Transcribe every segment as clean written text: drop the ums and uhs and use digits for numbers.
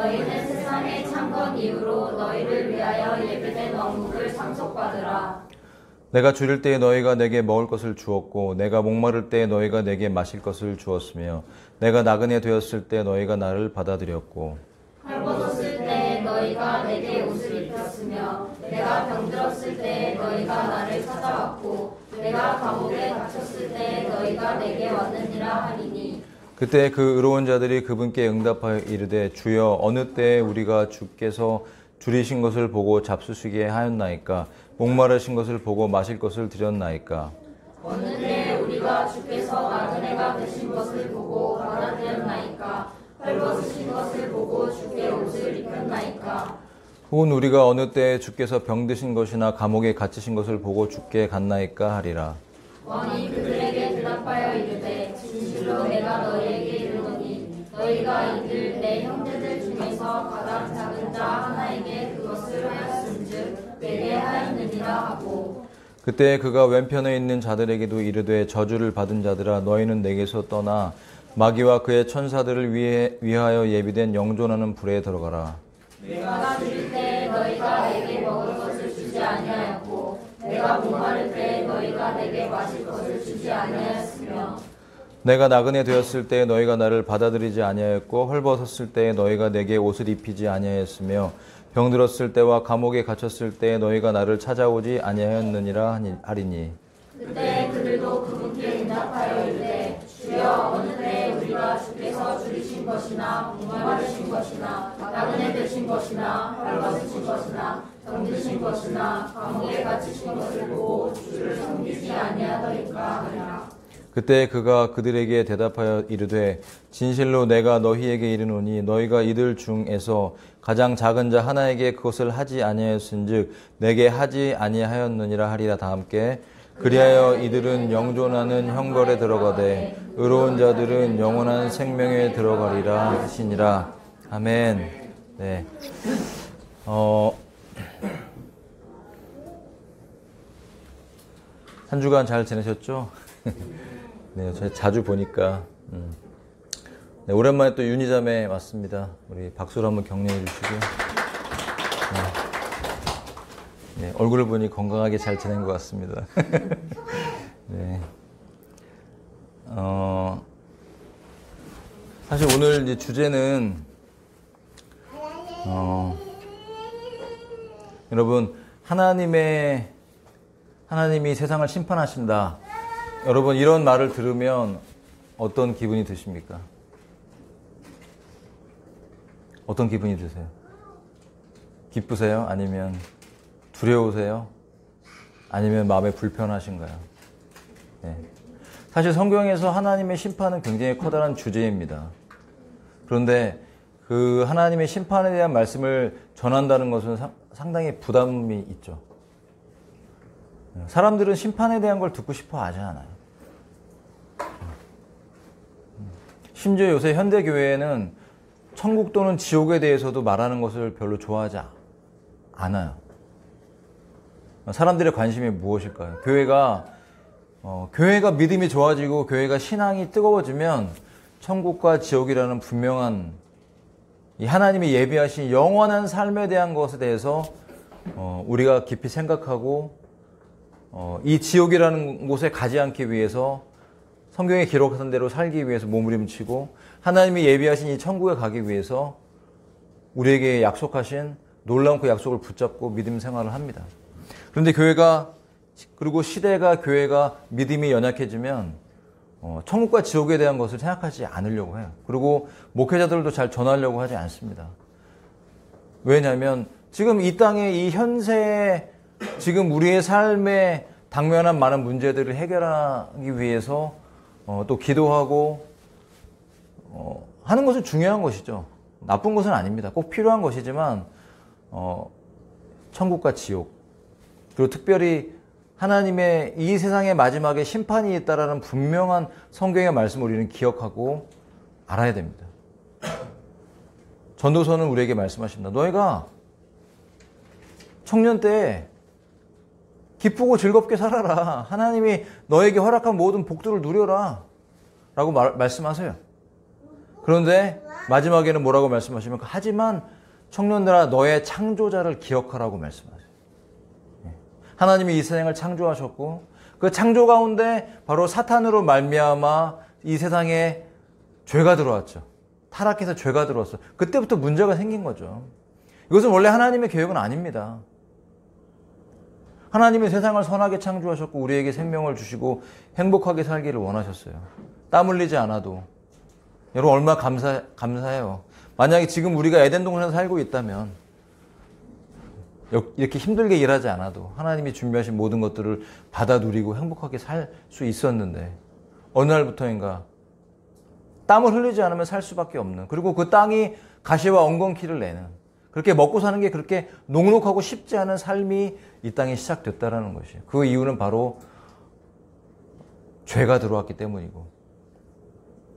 너희는 세상에 창건 이후로 너희를 위하여 예비된 왕국을 상속받으라. 내가 줄일 때에 너희가 내게 먹을 것을 주었고 내가 목마를 때에 너희가 내게 마실 것을 주었으며 내가 나그네 되었을 때 너희가 나를 받아들였고 헐벗었을 때 너희가 내게 옷을 입혔으며 내가 병들었을 때 너희가 나를 찾아왔고 내가 감옥에 갇혔을 때 너희가 내게 왔느니라 하리니. 그때 그 의로운 자들이 그분께 응답하여 이르되 주여 어느 때에 우리가 주께서 줄이신 것을 보고 잡수시게 하였나이까 목마르신 것을 보고 마실 것을 드렸나이까. 어느 때에 우리가 주께서 나그네가 되신 것을 보고 받아들였나이까 헐벗으신 것을 보고 주께 옷을 입혔나이까. 혹은 우리가 어느 때에 주께서 병드신 것이나 감옥에 갇히신 것을 보고 주께 갔나이까 하리라. 왕이 그들에게 대답하여 이르되 진실로 내가 너희에게 이르노니 너희가 이들 내 형제들 중에서 가장 작은 자 하나에게 그것을 하였은즉 내게 하였느니라 하고. 그때 그가 왼편에 있는 자들에게도 이르되 저주를 받은 자들아 너희는 내게서 떠나 마귀와 그의 천사들을 위하여 예비된 영존하는 불에 들어가라. 내가 줄일 때 너희가 내게 먹을 것을 주지 아니하였고 내가 목마를 때 너희가 내게 마실 것을 주지 아니하였으며 내가 나그네 되었을 때 너희가 나를 받아들이지 아니하였고 헐벗었을 때 너희가 내게 옷을 입히지 아니하였으며 병들었을 때와 감옥에 갇혔을 때 너희가 나를 찾아오지 아니하였느니라 하리니. 그때 그들도 그분께 응답하여 이르되 주여 어느 때에 우리가 주께서 줄이신 것이나 목마르신 것이나 나그네 되신 것이나 헐벗으신 것이나 병드신 것이나 감옥에 갇히신 것을 보고 주를 섬기지 아니하더이까 하리라. 그때 그가 그들에게 대답하여 이르되 진실로 내가 너희에게 이르노니 너희가 이들 중에서 가장 작은 자 하나에게 그것을 하지 아니하였은즉 내게 하지 아니하였느니라 하리라. 다 함께 그리하여 이들은 영존하는 형벌에 들어가되 의로운 자들은 영원한 생명에 들어가리라 하시니라. 아멘. 네. 한 주간 잘 지내셨죠? 네, 저 자주 보니까. 네, 오랜만에 또 윤희자매 왔습니다. 우리 박수로 한번 격려해 주시고. 네, 얼굴을 보니 건강하게 잘 지낸 것 같습니다. 네. 사실 오늘 이제 주제는, 여러분, 하나님이 세상을 심판하신다. 여러분, 이런 말을 들으면 어떤 기분이 드십니까? 어떤 기분이 드세요? 기쁘세요? 아니면 두려우세요? 아니면 마음에 불편하신가요? 네. 사실 성경에서 하나님의 심판은 굉장히 커다란 주제입니다. 그런데 그 하나님의 심판에 대한 말씀을 전한다는 것은 상당히 부담이 있죠. 사람들은 심판에 대한 걸 듣고 싶어 하지 않아요. 심지어 요새 현대교회에는 천국 또는 지옥에 대해서도 말하는 것을 별로 좋아하지 않아요. 사람들의 관심이 무엇일까요? 교회가 믿음이 좋아지고 교회가 신앙이 뜨거워지면 천국과 지옥이라는 분명한 이 하나님이 예비하신 영원한 삶에 대한 것에 대해서 우리가 깊이 생각하고 이 지옥이라는 곳에 가지 않기 위해서 성경에 기록한 대로 살기 위해서 몸부림치고 하나님이 예비하신 이 천국에 가기 위해서 우리에게 약속하신 놀라운 그 약속을 붙잡고 믿음 생활을 합니다. 그런데 그리고 교회가 믿음이 연약해지면 천국과 지옥에 대한 것을 생각하지 않으려고 해요. 그리고 목회자들도 잘 전하려고 하지 않습니다. 왜냐하면 지금 이 땅의 이 현세에 지금 우리의 삶에 당면한 많은 문제들을 해결하기 위해서 또 기도하고 하는 것은 중요한 것이죠. 나쁜 것은 아닙니다. 꼭 필요한 것이지만 천국과 지옥 그리고 특별히 하나님의 이 세상의 마지막에 심판이 있다라는 분명한 성경의 말씀을 우리는 기억하고 알아야 됩니다. 전도서는 우리에게 말씀하십니다. 너희가 청년 때 기쁘고 즐겁게 살아라. 하나님이 너에게 허락한 모든 복들을 누려라. 라고 말씀하세요. 그런데 마지막에는 뭐라고 말씀하시면 하지만 청년들아 너의 창조자를 기억하라고 말씀하세요. 하나님이 이 세상을 창조하셨고 그 창조 가운데 바로 사탄으로 말미암아 이 세상에 죄가 들어왔죠. 타락해서 죄가 들어왔어요. 그때부터 문제가 생긴 거죠. 이것은 원래 하나님의 계획은 아닙니다. 하나님이 세상을 선하게 창조하셨고 우리에게 생명을 주시고 행복하게 살기를 원하셨어요. 땀 흘리지 않아도. 여러분 얼마나 감사해요. 만약에 지금 우리가 에덴 동산에 살고 있다면 이렇게 힘들게 일하지 않아도 하나님이 준비하신 모든 것들을 받아 누리고 행복하게 살 수 있었는데 어느 날부터인가 땀을 흘리지 않으면 살 수밖에 없는, 그리고 그 땅이 가시와 엉겅퀴를 내는, 그렇게 먹고 사는 게 그렇게 녹록하고 쉽지 않은 삶이 이 땅에 시작됐다라는 것이에요. 그 이유는 바로 죄가 들어왔기 때문이고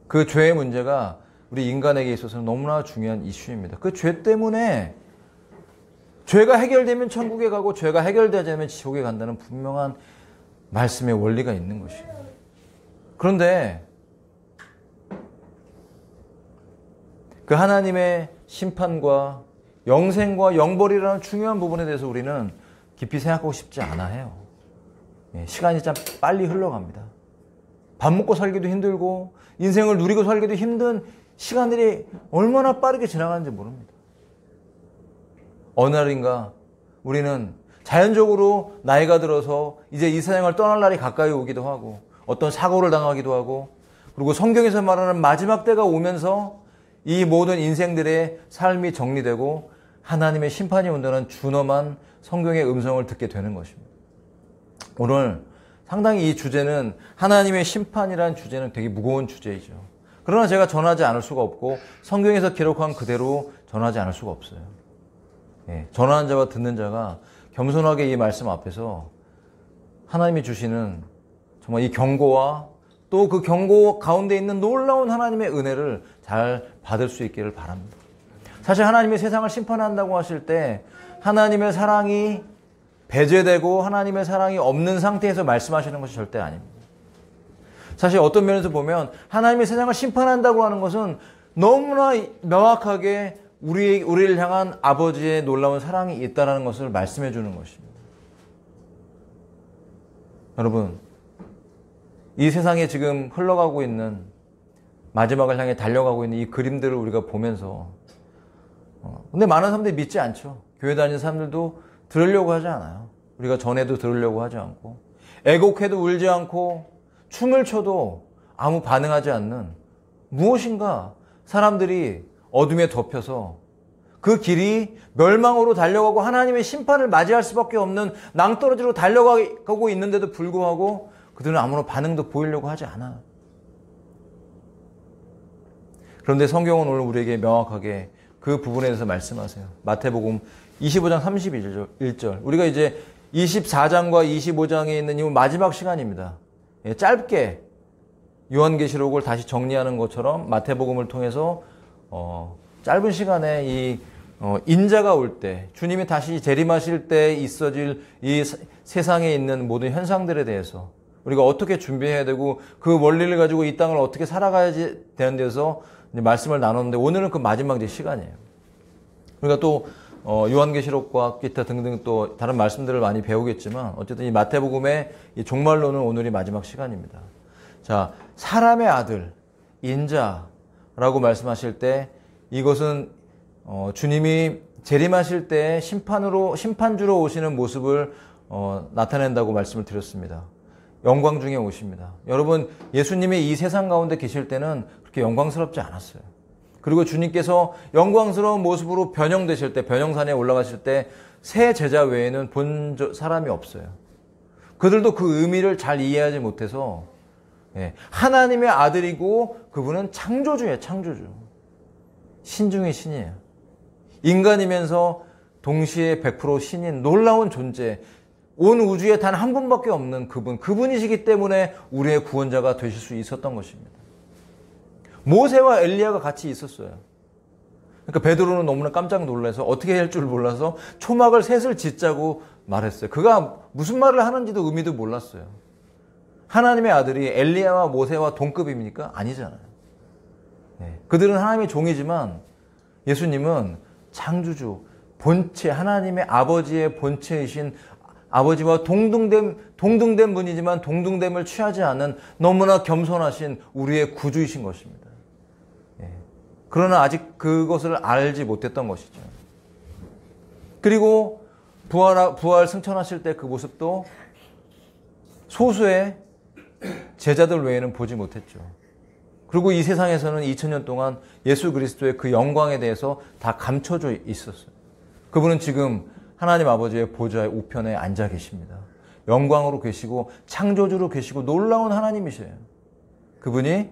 그 죄의 문제가 우리 인간에게 있어서는 너무나 중요한 이슈입니다. 그 죄 때문에 죄가 해결되면 천국에 가고 죄가 해결되지 않으면 지옥에 간다는 분명한 말씀의 원리가 있는 것이에요. 그런데 그 하나님의 심판과 영생과 영벌이라는 중요한 부분에 대해서 우리는 깊이 생각하고 싶지 않아 해요. 시간이 참 빨리 흘러갑니다. 밥 먹고 살기도 힘들고 인생을 누리고 살기도 힘든 시간들이 얼마나 빠르게 지나가는지 모릅니다. 어느 날인가 우리는 자연적으로 나이가 들어서 이제 이 세상을 떠날 날이 가까이 오기도 하고 어떤 사고를 당하기도 하고, 그리고 성경에서 말하는 마지막 때가 오면서 이 모든 인생들의 삶이 정리되고 하나님의 심판이 온다는 준엄한 성경의 음성을 듣게 되는 것입니다. 오늘 상당히 이 주제는, 하나님의 심판이라는 주제는 되게 무거운 주제이죠. 그러나 제가 전하지 않을 수가 없고 성경에서 기록한 그대로 전하지 않을 수가 없어요. 전하는 자와 듣는 자가 겸손하게 이 말씀 앞에서 하나님이 주시는 정말 이 경고와 또 그 경고 가운데 있는 놀라운 하나님의 은혜를 잘 받을 수 있기를 바랍니다. 사실 하나님이 세상을 심판한다고 하실 때 하나님의 사랑이 배제되고 하나님의 사랑이 없는 상태에서 말씀하시는 것이 절대 아닙니다. 사실 어떤 면에서 보면 하나님이 세상을 심판한다고 하는 것은 너무나 명확하게 우리를 향한 아버지의 놀라운 사랑이 있다는 것을 말씀해 주는 것입니다. 여러분, 이 세상에 지금 흘러가고 있는, 마지막을 향해 달려가고 있는 이 그림들을 우리가 보면서 근데 많은 사람들이 믿지 않죠. 교회 다니는 사람들도 들으려고 하지 않아요. 우리가 전에도 들으려고 하지 않고, 애곡해도 울지 않고, 춤을 춰도 아무 반응하지 않는 무엇인가 사람들이 어둠에 덮여서 그 길이 멸망으로 달려가고 하나님의 심판을 맞이할 수밖에 없는 낭떠러지로 달려가고 있는데도 불구하고 그들은 아무런 반응도 보이려고 하지 않아요. 그런데 성경은 오늘 우리에게 명확하게 그 부분에 대해서 말씀하세요. 마태복음 25장 31절. 우리가 이제 24장과 25장에 있는 이 마지막 시간입니다. 짧게 요한계시록을 다시 정리하는 것처럼 마태복음을 통해서 짧은 시간에 이 인자가 올 때, 주님이 다시 재림하실 때 있어질 이 세상에 있는 모든 현상들에 대해서 우리가 어떻게 준비해야 되고 그 원리를 가지고 이 땅을 어떻게 살아가야 되는 데서 이제 말씀을 나눴는데, 오늘은 그 마지막 시간이에요. 우리가 또 요한계시록과 기타 등등 또 다른 말씀들을 많이 배우겠지만 어쨌든 이 마태복음의 이 종말론은 오늘이 마지막 시간입니다. 자, 사람의 아들, 인자라고 말씀하실 때 이것은 주님이 재림하실 때 심판주로 오시는 모습을 나타낸다고 말씀을 드렸습니다. 영광 중에 오십니다. 여러분, 예수님이 이 세상 가운데 계실 때는 그렇게 영광스럽지 않았어요. 그리고 주님께서 영광스러운 모습으로 변형되실 때, 변형산에 올라가실 때 새 제자 외에는 본 사람이 없어요. 그들도 그 의미를 잘 이해하지 못해서 하나님의 아들이고 그분은 창조주예요. 창조주. 신 중의 신이에요. 인간이면서 동시에 100% 신인 놀라운 존재, 온 우주에 단 한 분밖에 없는 그분이시기 때문에 우리의 구원자가 되실 수 있었던 것입니다. 모세와 엘리야가 같이 있었어요. 그러니까 베드로는 너무나 깜짝 놀라서 어떻게 할 줄 몰라서 초막을 셋을 짓자고 말했어요. 그가 무슨 말을 하는지도 의미도 몰랐어요. 하나님의 아들이 엘리야와 모세와 동급입니까? 아니잖아요. 그들은 하나님의 종이지만 예수님은 창조주, 본체, 하나님의 아버지의 본체이신 아버지와 동등된 분이지만 동등됨을 취하지 않은 너무나 겸손하신 우리의 구주이신 것입니다. 그러나 아직 그것을 알지 못했던 것이죠. 그리고 부활 승천하실 때 그 모습도 소수의 제자들 외에는 보지 못했죠. 그리고 이 세상에서는 2000년 동안 예수 그리스도의 그 영광에 대해서 다 감춰져 있었어요. 그분은 지금 하나님 아버지의 보좌의 우편에 앉아 계십니다. 영광으로 계시고 창조주로 계시고 놀라운 하나님이세요. 그분이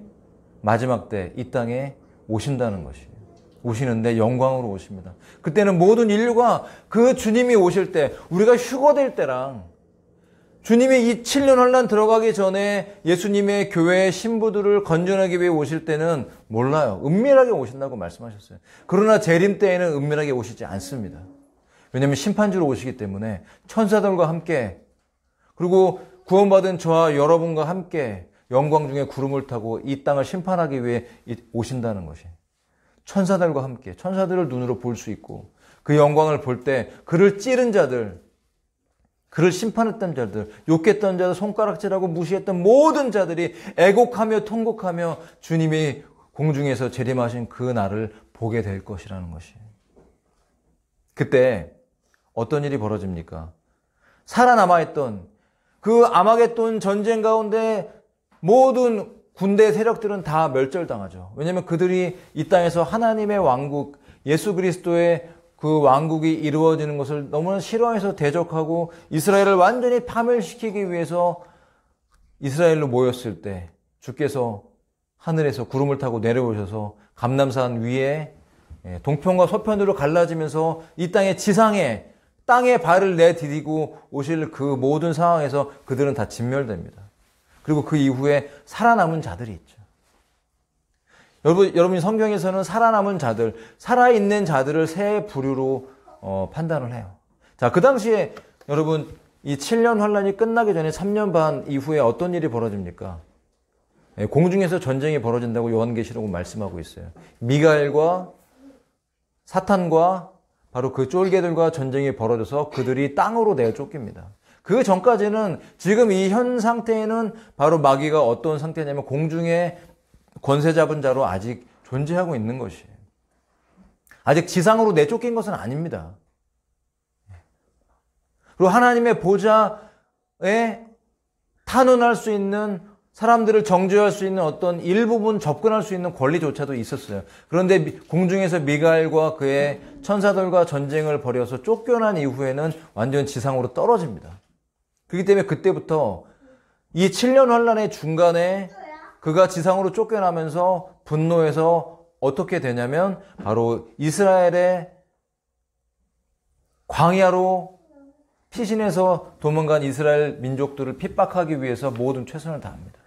마지막 때 이 땅에 오신다는 것이에요. 오시는데 영광으로 오십니다. 그때는 모든 인류가 그 주님이 오실 때, 우리가 휴거될 때랑 주님이 이 7년 환란 들어가기 전에 예수님의 교회의 신부들을 건전하기 위해 오실 때는 몰라요. 은밀하게 오신다고 말씀하셨어요. 그러나 재림 때에는 은밀하게 오시지 않습니다. 왜냐하면 심판주로 오시기 때문에 천사들과 함께, 그리고 구원받은 저와 여러분과 함께 영광 중에 구름을 타고 이 땅을 심판하기 위해 오신다는 것이, 천사들과 함께, 천사들을 눈으로 볼 수 있고 그 영광을 볼 때 그를 찌른 자들, 그를 심판했던 자들, 욕했던 자들, 손가락질하고 무시했던 모든 자들이 애곡하며 통곡하며 주님이 공중에서 재림하신 그 날을 보게 될 것이라는 것이에요. 그때 어떤 일이 벌어집니까? 살아남아있던 그 아마겟돈 전쟁 가운데 모든 군대 세력들은 다 멸절당하죠. 왜냐하면 그들이 이 땅에서 하나님의 왕국, 예수 그리스도의 그 왕국이 이루어지는 것을 너무나 싫어해서 대적하고 이스라엘을 완전히 파멸시키기 위해서 이스라엘로 모였을 때 주께서 하늘에서 구름을 타고 내려오셔서 감람산 위에 동편과 서편으로 갈라지면서 이 땅의 지상에, 땅에 발을 내디디고 오실 그 모든 상황에서 그들은 다 진멸됩니다. 그리고 그 이후에 살아남은 자들이 있죠. 여러분 성경에서는 살아남은 자들, 살아있는 자들을 세 부류로 판단을 해요. 자, 그 당시에 여러분 이 7년 환란이 끝나기 전에 3년 반 이후에 어떤 일이 벌어집니까? 공중에서 전쟁이 벌어진다고 요한계시록은 말씀하고 있어요. 미가엘과 사탄과 바로 그 쫄개들과 전쟁이 벌어져서 그들이 땅으로 내어 쫓깁니다. 그 전까지는 지금 이 현 상태에는 바로 마귀가 어떤 상태냐면 공중에 권세 잡은 자로 아직 존재하고 있는 것이에요. 아직 지상으로 내쫓긴 것은 아닙니다. 그리고 하나님의 보좌에 탄원할 수 있는, 사람들을 정죄할 수 있는 어떤 일부분 접근할 수 있는 권리조차도 있었어요. 그런데 공중에서 미가엘과 그의 천사들과 전쟁을 벌여서 쫓겨난 이후에는 완전 지상으로 떨어집니다. 그렇기 때문에 그때부터 이 7년 환란의 중간에 그가 지상으로 쫓겨나면서 분노해서 어떻게 되냐면 바로 이스라엘의 광야로 피신해서 도망간 이스라엘 민족들을 핍박하기 위해서 모든 최선을 다합니다.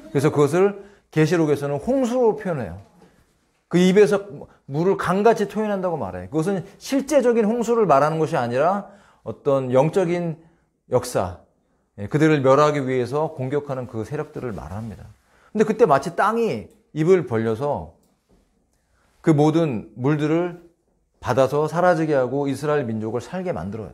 그래서 그것을 계시록에서는 홍수로 표현해요. 그 입에서 물을 강같이 토해낸다고 말해요. 그것은 실제적인 홍수를 말하는 것이 아니라 어떤 영적인 역사, 그들을 멸하기 위해서 공격하는 그 세력들을 말합니다. 근데 그때 마치 땅이 입을 벌려서 그 모든 물들을 받아서 사라지게 하고 이스라엘 민족을 살게 만들어요.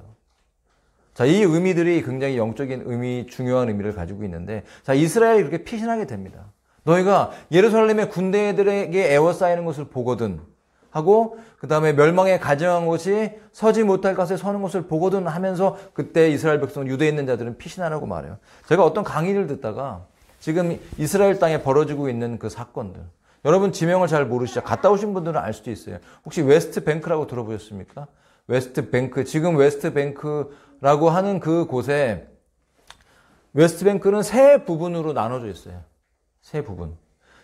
자, 이 의미들이 굉장히 영적인 의미, 중요한 의미를 가지고 있는데, 자, 이스라엘이 그렇게 피신하게 됩니다. 너희가 예루살렘의 군대들에게 에워싸이는 것을 보거든 하고, 그 다음에 멸망에 가증한 것이 서지 못할 것에 서는 것을 보거든 하면서 그때 이스라엘 백성, 유대에 있는 자들은 피신하라고 말해요. 제가 어떤 강의를 듣다가 지금 이스라엘 땅에 벌어지고 있는 그 사건들, 여러분 지명을 잘 모르시죠? 갔다 오신 분들은 알 수도 있어요. 혹시 웨스트뱅크라고 들어보셨습니까? 웨스트뱅크, 지금 웨스트뱅크라고 하는 그 곳에, 웨스트뱅크는 세 부분으로 나눠져 있어요. 세 부분.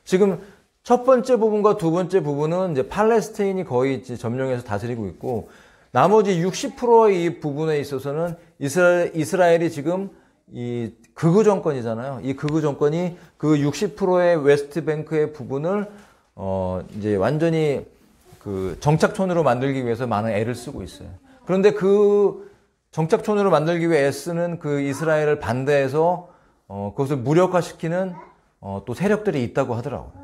지금 첫 번째 부분과 두 번째 부분은 이제 팔레스타인이 거의 점령해서 다스리고 있고, 나머지 60%의 이 부분에 있어서는 이스라엘이 지금 이 극우 정권이잖아요. 이 극우 정권이 그 60%의 웨스트뱅크의 부분을 이제 완전히 그 정착촌으로 만들기 위해서 많은 애를 쓰고 있어요. 그런데 그 정착촌으로 만들기 위해 애쓰는 그 이스라엘을 반대해서 그것을 무력화시키는 또 세력들이 있다고 하더라고요.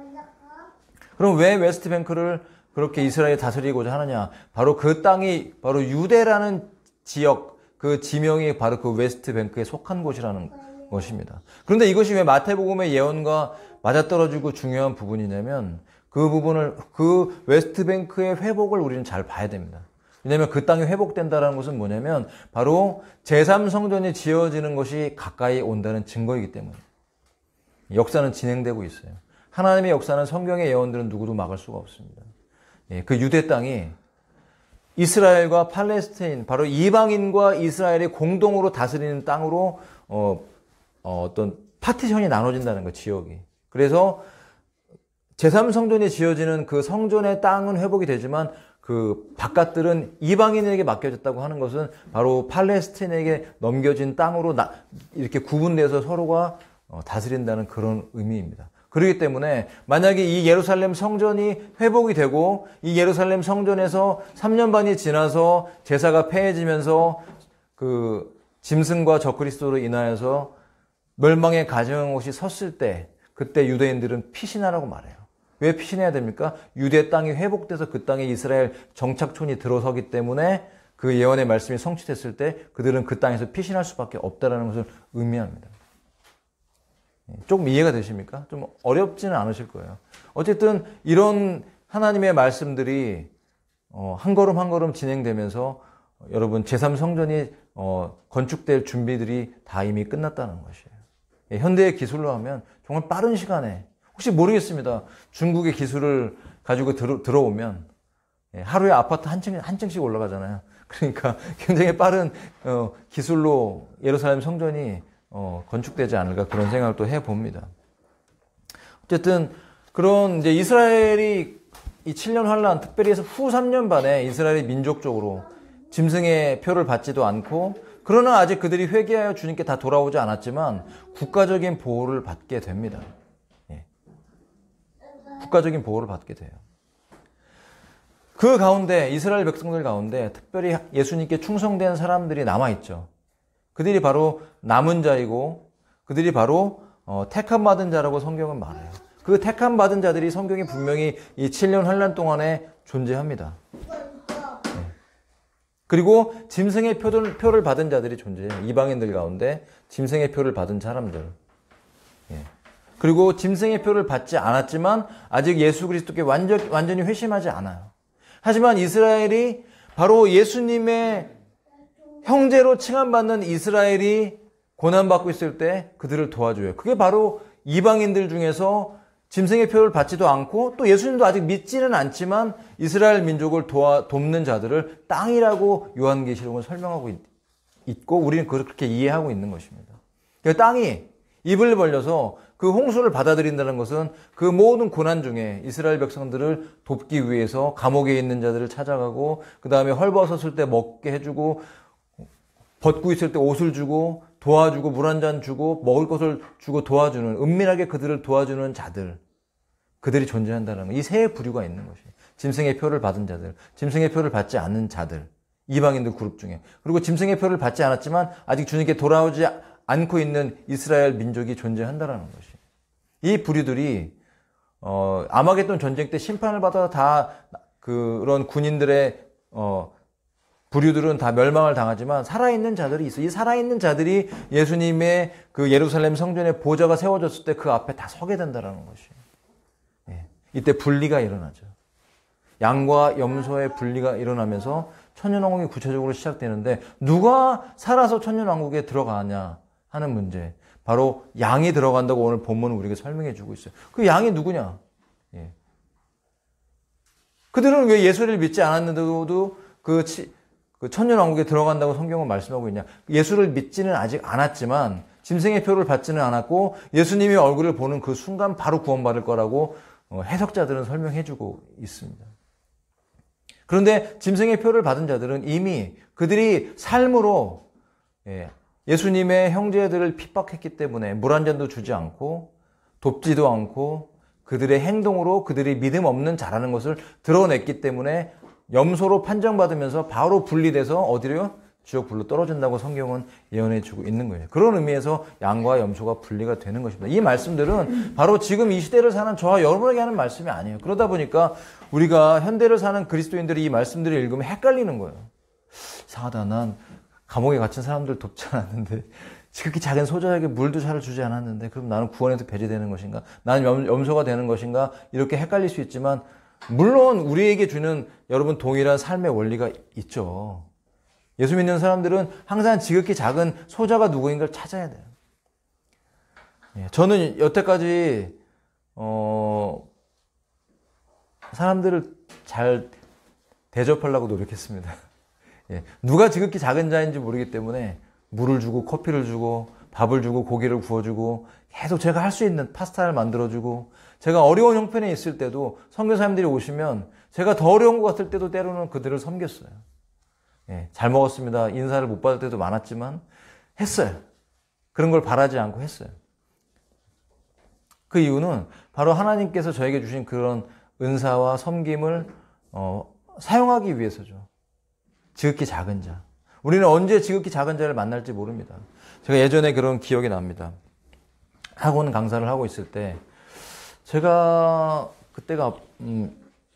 그럼 왜 웨스트뱅크를 그렇게 이스라엘이 다스리고자 하느냐? 바로 그 땅이 바로 유대라는 지역, 그 지명이 바로 그 웨스트뱅크에 속한 곳이라는 것입니다. 그런데 이것이 왜 마태복음의 예언과 맞아떨어지고 중요한 부분이냐면 그 웨스트뱅크의 회복을 우리는 잘 봐야 됩니다. 왜냐하면 그 땅이 회복된다는 것은 뭐냐면 바로 제3성전이 지어지는 것이 가까이 온다는 증거이기 때문에 역사는 진행되고 있어요. 하나님의 역사는 성경의 예언들은 누구도 막을 수가 없습니다. 그 유대 땅이 이스라엘과 팔레스타인, 바로 이방인과 이스라엘이 공동으로 다스리는 땅으로 어떤 파티션이 나눠진다는 거, 지역이. 그래서 제3성전이 지어지는 그 성전의 땅은 회복이 되지만 그 바깥들은 이방인에게 맡겨졌다고 하는 것은 바로 팔레스타인에게 넘겨진 땅으로 이렇게 구분돼서 서로가 다스린다는 그런 의미입니다. 그렇기 때문에 만약에 이 예루살렘 성전이 회복이 되고 이 예루살렘 성전에서 3년 반이 지나서 제사가 폐해지면서 그 짐승과 적그리스도로 인하여서 멸망의 가정옷이 섰을 때 그때 유대인들은 피신하라고 말해요. 왜 피신해야 됩니까? 유대 땅이 회복돼서 그 땅에 이스라엘 정착촌이 들어서기 때문에 그 예언의 말씀이 성취됐을 때 그들은 그 땅에서 피신할 수밖에 없다는 것을 의미합니다. 조금 이해가 되십니까? 좀 어렵지는 않으실 거예요. 어쨌든 이런 하나님의 말씀들이 한 걸음 한 걸음 진행되면서 여러분 제3성전이 건축될 준비들이 다 이미 끝났다는 것이에요. 현대의 기술로 하면 정말 빠른 시간에 혹시 모르겠습니다. 중국의 기술을 가지고 들어오면 하루에 아파트 한 층씩 올라가잖아요. 그러니까 굉장히 빠른 기술로 예루살렘 성전이 건축되지 않을까 그런 생각을 또 해봅니다. 어쨌든 그런 이제 이스라엘이 이 7년 환란, 특별히 해서 후 3년 반에 이스라엘이 민족적으로 짐승의 표를 받지도 않고 그러나 아직 그들이 회개하여 주님께 다 돌아오지 않았지만 국가적인 보호를 받게 됩니다. 국가적인 보호를 받게 돼요. 그 가운데 이스라엘 백성들 가운데 특별히 예수님께 충성된 사람들이 남아있죠. 그들이 바로 남은 자이고 그들이 바로 택함 받은 자라고 성경은 말해요. 그 택함 받은 자들이 성경이 분명히 이 7년 환란 동안에 존재합니다. 그리고 짐승의 표를 받은 자들이 존재해요. 이방인들 가운데 짐승의 표를 받은 사람들. 그리고 짐승의 표를 받지 않았지만 아직 예수 그리스도께 완전히 회심하지 않아요. 하지만 이스라엘이 바로 예수님의 형제로 칭함받는 이스라엘이 고난받고 있을 때 그들을 도와줘요. 그게 바로 이방인들 중에서 짐승의 표를 받지도 않고 또 예수님도 아직 믿지는 않지만 이스라엘 민족을 돕는 자들을 땅이라고 요한계시록은 설명하고 있고 우리는 그걸 그렇게 이해하고 있는 것입니다. 그러니까 땅이 입을 벌려서 그 홍수를 받아들인다는 것은 그 모든 고난 중에 이스라엘 백성들을 돕기 위해서 감옥에 있는 자들을 찾아가고 그 다음에 헐벗었을 때 먹게 해주고 벗고 있을 때 옷을 주고 도와주고 물 한 잔 주고 먹을 것을 주고 도와주는 은밀하게 그들을 도와주는 자들 그들이 존재한다는 이 세 부류가 있는 것이에요. 짐승의 표를 받은 자들, 짐승의 표를 받지 않는 자들, 이방인들 그룹 중에 그리고 짐승의 표를 받지 않았지만 아직 주님께 돌아오지 않고 있는 이스라엘 민족이 존재한다는 것이. 이 부류들이 아마겟돈 전쟁 때 심판을 받아 다 그런 군인들의 부류들은 다 멸망을 당하지만 살아있는 자들이 있어. 이 살아있는 자들이 예수님의 그 예루살렘 성전의 보좌가 세워졌을 때 그 앞에 다 서게 된다는 것이. 이때 분리가 일어나죠. 양과 염소의 분리가 일어나면서 천년왕국이 구체적으로 시작되는데 누가 살아서 천년왕국에 들어가냐 하는 문제. 바로 양이 들어간다고 오늘 본문은 우리에게 설명해 주고 있어요. 그 양이 누구냐? 그들은 왜 예수를 믿지 않았는데도 그 천년왕국에 들어간다고 성경은 말씀하고 있냐? 예수를 믿지는 아직 않았지만 짐승의 표를 받지는 않았고 예수님의 얼굴을 보는 그 순간 바로 구원받을 거라고 해석자들은 설명해 주고 있습니다. 그런데 짐승의 표를 받은 자들은 이미 그들이 삶으로 예수님의 형제들을 핍박했기 때문에 물 한 잔도 주지 않고 돕지도 않고 그들의 행동으로 그들이 믿음 없는 자라는 것을 드러냈기 때문에 염소로 판정받으면서 바로 분리돼서 어디로요? 주역 불로 떨어진다고 성경은 예언해 주고 있는 거예요. 그런 의미에서 양과 염소가 분리가 되는 것입니다. 이 말씀들은 바로 지금 이 시대를 사는 저와 여러분에게 하는 말씀이 아니에요. 그러다 보니까 우리가 현대를 사는 그리스도인들이 이 말씀들을 읽으면 헷갈리는 거예요. 이상하다. 난 감옥에 갇힌 사람들 돕지 않았는데, 지극히 작은 소자에게 물도 잘 주지 않았는데, 그럼 나는 구원에서 배제되는 것인가? 나는 염소가 되는 것인가? 이렇게 헷갈릴 수 있지만, 물론 우리에게 주는 여러분 동일한 삶의 원리가 있죠. 예수 믿는 사람들은 항상 지극히 작은 소자가 누구인가를 찾아야 돼요. 저는 여태까지 사람들을 잘 대접하려고 노력했습니다. 누가 지극히 작은 자인지 모르기 때문에 물을 주고 커피를 주고 밥을 주고 고기를 구워주고 계속 제가 할 수 있는 파스타를 만들어주고, 제가 어려운 형편에 있을 때도 선교사님들이 오시면 제가 더 어려운 것 같을 때도 때로는 그들을 섬겼어요. 잘 먹었습니다. 인사를 못 받을 때도 많았지만 했어요. 그런 걸 바라지 않고 했어요. 그 이유는 바로 하나님께서 저에게 주신 그런 은사와 섬김을 사용하기 위해서죠. 지극히 작은 자. 우리는 언제 지극히 작은 자를 만날지 모릅니다. 제가 예전에 그런 기억이 납니다. 학원 강사를 하고 있을 때 제가 그때가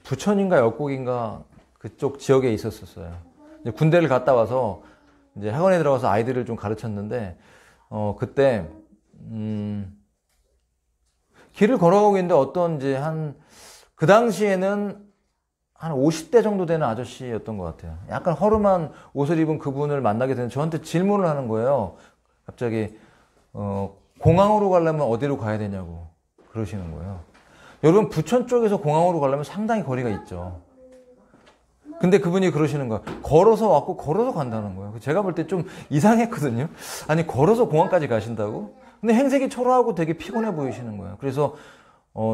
부천인가 역곡인가 그쪽 지역에 있었어요. 이제 군대를 갔다 와서 이제 학원에 들어가서 아이들을 좀 가르쳤는데 그때 길을 걸어가고 있는데 어떤 이제 그 당시에는 한 50대 정도 되는 아저씨였던 것 같아요. 약간 허름한 옷을 입은 그분을 만나게 되는데 저한테 질문을 하는 거예요. 갑자기 공항으로 가려면 어디로 가야 되냐고 그러시는 거예요. 여러분, 부천 쪽에서 공항으로 가려면 상당히 거리가 있죠. 근데 그분이 그러시는 거예요. 걸어서 왔고 걸어서 간다는 거예요. 제가 볼 때 좀 이상했거든요. 아니, 걸어서 공항까지 가신다고? 근데 행색이 초라하고 되게 피곤해 보이시는 거예요. 그래서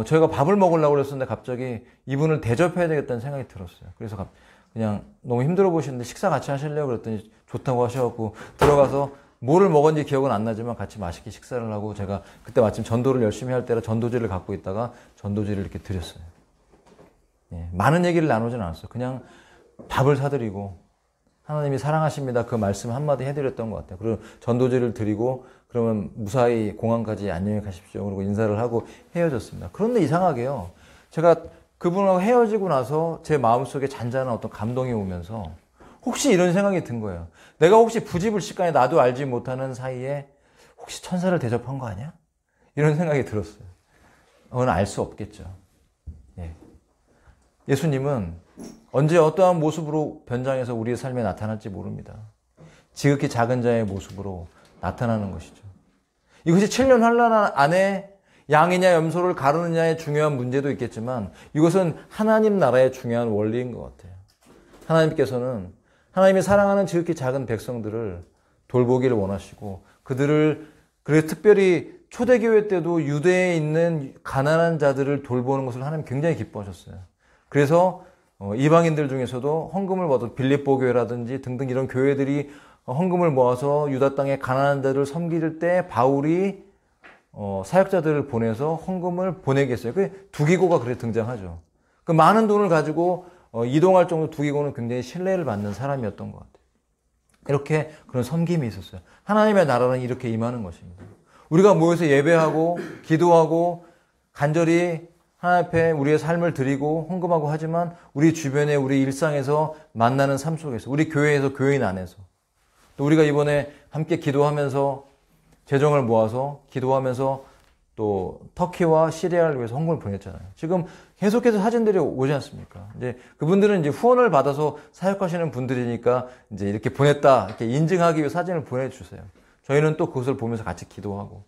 저희가 밥을 먹으려고 그랬었는데 갑자기 이분을 대접해야 되겠다는 생각이 들었어요. 그래서 그냥 너무 힘들어 보시는데 식사 같이 하실래요? 그랬더니 좋다고 하셔갖고 들어가서 뭐를 먹었는지 기억은 안 나지만 같이 맛있게 식사를 하고, 제가 그때 마침 전도를 열심히 할 때라 전도지를 갖고 있다가 전도지를 이렇게 드렸어요. 많은 얘기를 나누진 않았어요. 그냥 밥을 사드리고 하나님이 사랑하십니다 그 말씀 한마디 해드렸던 것 같아요. 그리고 전도지를 드리고 그러면 무사히 공항까지 안녕히 가십시오 그러고 인사를 하고 헤어졌습니다. 그런데 이상하게요, 제가 그분하고 헤어지고 나서 제 마음속에 잔잔한 어떤 감동이 오면서 혹시 이런 생각이 든 거예요. 내가 혹시 부지불식간에 나도 알지 못하는 사이에 혹시 천사를 대접한 거 아니야? 이런 생각이 들었어요. 그건 알 수 없겠죠. 예수님은 언제 어떠한 모습으로 변장해서 우리의 삶에 나타날지 모릅니다. 지극히 작은 자의 모습으로 나타나는 것이죠. 이것이 7년 환란 안에 양이냐 염소를 가르느냐의 중요한 문제도 있겠지만, 이것은 하나님 나라의 중요한 원리인 것 같아요. 하나님께서는 하나님이 사랑하는 지극히 작은 백성들을 돌보기를 원하시고, 그들을, 그래서 특별히 초대교회 때도 유대에 있는 가난한 자들을 돌보는 것을 하나님 굉장히 기뻐하셨어요. 그래서 이방인들 중에서도 헌금을 받아 빌립보 교회라든지 등등 이런 교회들이 헌금을 모아서 유다 땅의 가난한 자들을 섬길 때 바울이 사역자들을 보내서 헌금을 보내게 했어요. 그 두기고가 그래 등장하죠. 그 많은 돈을 가지고 이동할 정도 두기고는 굉장히 신뢰를 받는 사람이었던 것 같아요. 이렇게 그런 섬김이 있었어요. 하나님의 나라는 이렇게 임하는 것입니다. 우리가 모여서 예배하고 기도하고 간절히 하나님 앞에 우리의 삶을 드리고 헌금하고 하지만, 우리 주변에 우리 일상에서 만나는 삶 속에서, 우리 교회에서, 교인 안에서, 또 우리가 이번에 함께 기도하면서 재정을 모아서 기도하면서 또 터키와 시리아를 위해서 헌금을 보냈잖아요. 지금 계속해서 사진들이 오지 않습니까? 이제 그분들은 이제 후원을 받아서 사역하시는 분들이니까 이제 이렇게 보냈다, 이렇게 인증하기 위해 사진을 보내주세요. 저희는 또 그것을 보면서 같이 기도하고,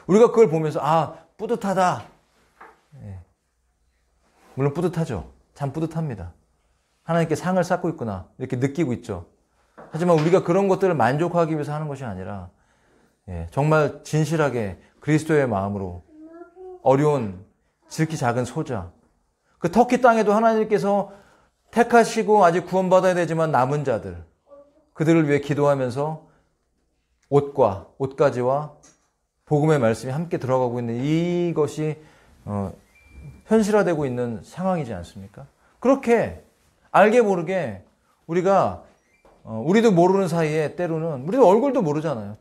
우리가 그걸 보면서 뿌듯하다. 물론 뿌듯하죠. 참 뿌듯합니다. 하나님께 상을 쌓고 있구나 이렇게 느끼고 있죠. 하지만 우리가 그런 것들을 만족하기 위해서 하는 것이 아니라 정말 진실하게 그리스도의 마음으로 어려운 지극히 작은 소자, 그 터키 땅에도 하나님께서 택하시고 아직 구원받아야 되지만 남은 자들, 그들을 위해 기도하면서 옷과 옷가지와 복음의 말씀이 함께 들어가고 있는 이것이 현실화되고 있는 상황이지 않습니까? 그렇게 알게 모르게 우리가 우리도 모르는 사이에 때로는 우리도 얼굴도 모르잖아요.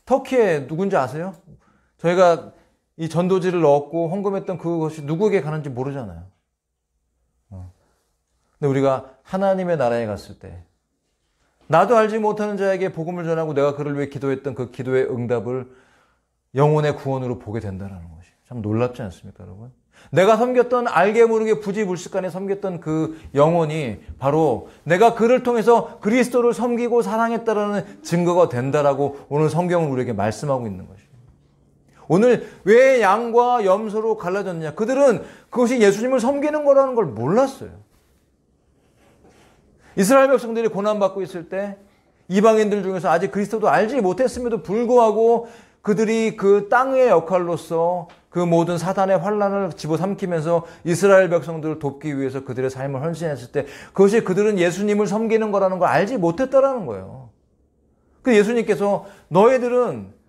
터키에 누군지 아세요? 저희가 이 전도지를 넣었고 헌금했던 그것이 누구에게 가는지 모르잖아요. 근데 우리가 하나님의 나라에 갔을 때 나도 알지 못하는 자에게 복음을 전하고 내가 그를 위해 기도했던 그 기도의 응답을 영혼의 구원으로 보게 된다는 것이 참 놀랍지 않습니까, 여러분? 내가 섬겼던 알게 모르게 부지불식간에 섬겼던 그 영혼이 바로 내가 그를 통해서 그리스도를 섬기고 사랑했다라는 증거가 된다라고 오늘 성경은 우리에게 말씀하고 있는 것이에요. 오늘 왜 양과 염소로 갈라졌느냐? 그들은 그것이 예수님을 섬기는 거라는 걸 몰랐어요. 이스라엘 백성들이 고난받고 있을 때 이방인들 중에서 아직 그리스도도 알지 못했음에도 불구하고 그들이 그 땅의 역할로서 그 모든 사단의 환란을 집어삼키면서 이스라엘 백성들을 돕기 위해서 그들의 삶을 헌신했을 때 그것이 그들은 예수님을 섬기는 거라는 걸 알지 못했다라는 거예요. 그 예수님께서 너희들은